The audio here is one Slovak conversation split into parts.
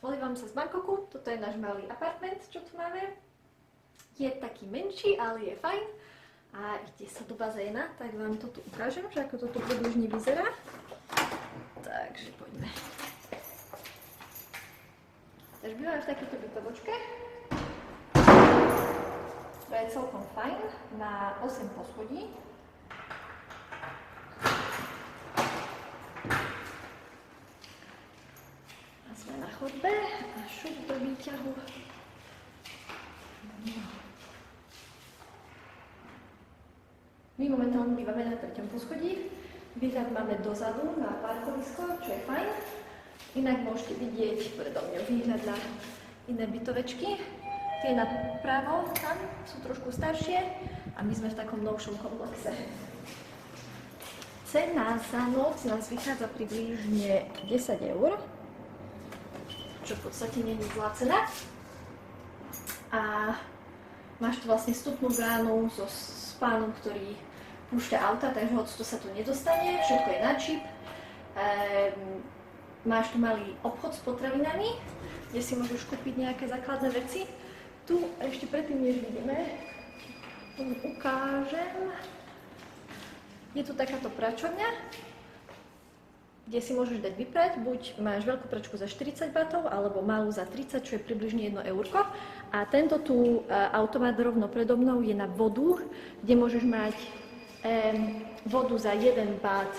Volívam sa z Bangkoku, toto je náš malý apartment, čo tu máme. Je taký menší, ale je fajn. A ide sa do bazéna, tak vám to tu ukážem, že ako toto približne vyzerá. Takže poďme. Takže bývam v takéto bytovočke, ktorá je celkom fajn, na 8 poschodí. A sme na chodbe a šup do výťahu. My momentálne bývame na 3. poschodí. Výhľad máme dozadu na parkovisko, čo je fajn. Inak môžete vidieť predo mňa výhľad na iné bytovečky. Tie napravo tam sú trošku staršie a my sme v takom novšom komplexe. Cena za noc nás vychádza približne 10 €, čo v podstate nie je zlá cena. A máš tu vlastne vstupnú bránu so spánom, ktorý púšťa auta, takže to sa tu nedostane, všetko je na čip. Máš tu malý obchod s potravinami, kde si môžeš kúpiť nejaké základné veci. Tu ešte predtým, než vidíme, ukážem. Je tu takáto pračovňa, kde si môžeš dať vyprať. Buď máš veľkú pračku za 40 batov, alebo malú za 30, čo je približne 1 eurko. A tento tu automat rovno predo mnou je na vodu, kde môžeš mať vodu za 1 bat,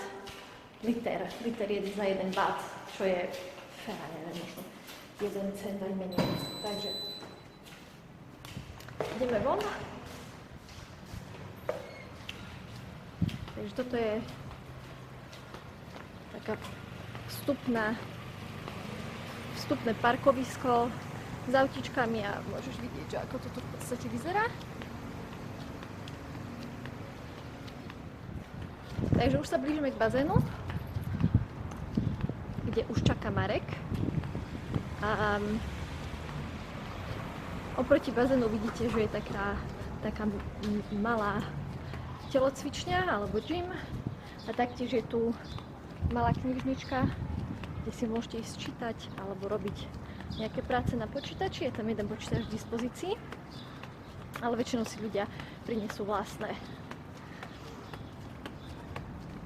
liter je za 1 bat, čo je, neviem, možno 1 cent aj menej. Takže ideme von. Takže toto je taká vstupné parkovisko s autičkami a môžeš vidieť, že ako toto v podstate vyzerá. Takže už sa blížime k bazénu, kde už čaká Marek. A oproti bazénu vidíte, že je taká malá telocvičňa alebo gym. A taktiež je tu malá knižnička, kde si môžete ísť čítať alebo robiť nejaké práce na počítači. Je tam jeden počítač v dispozícii, ale väčšinou si ľudia prinesú vlastné.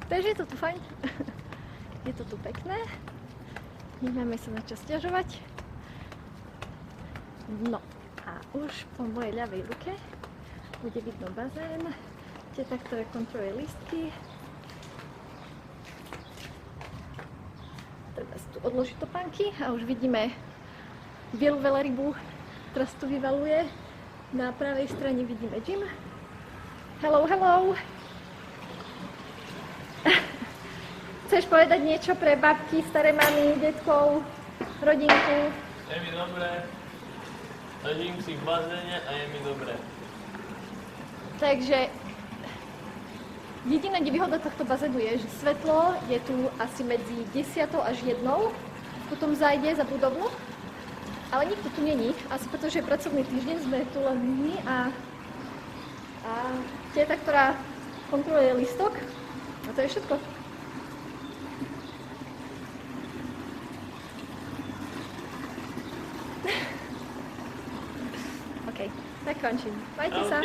Takže je to tu fajn. Je to tu pekné. Nemáme sa na čo sťažovať. No a už po mojej ľavej ruke bude vidno bazén. Teta, ktorá kontroluje lístky. Teda tu odloží topánky a už vidíme bielu veľrybu, ktorá tu vyvaluje. Na pravej strane vidíme gym. Hello, hello! Chceš povedať niečo pre babky, staré mamy, detkov, rodinku? Je mi dobré. Ležím si v bazéne a je mi dobré. Takže jediná nevýhoda tohto bazénu je, že svetlo je tu asi medzi 10 až 1, potom zajde za budovu, ale nikto tu není, asi pretože je pracovný týždeň, sme tu len my a teta, ktorá kontroluje lístok, a to je všetko. OK, tak končím. Majte sa.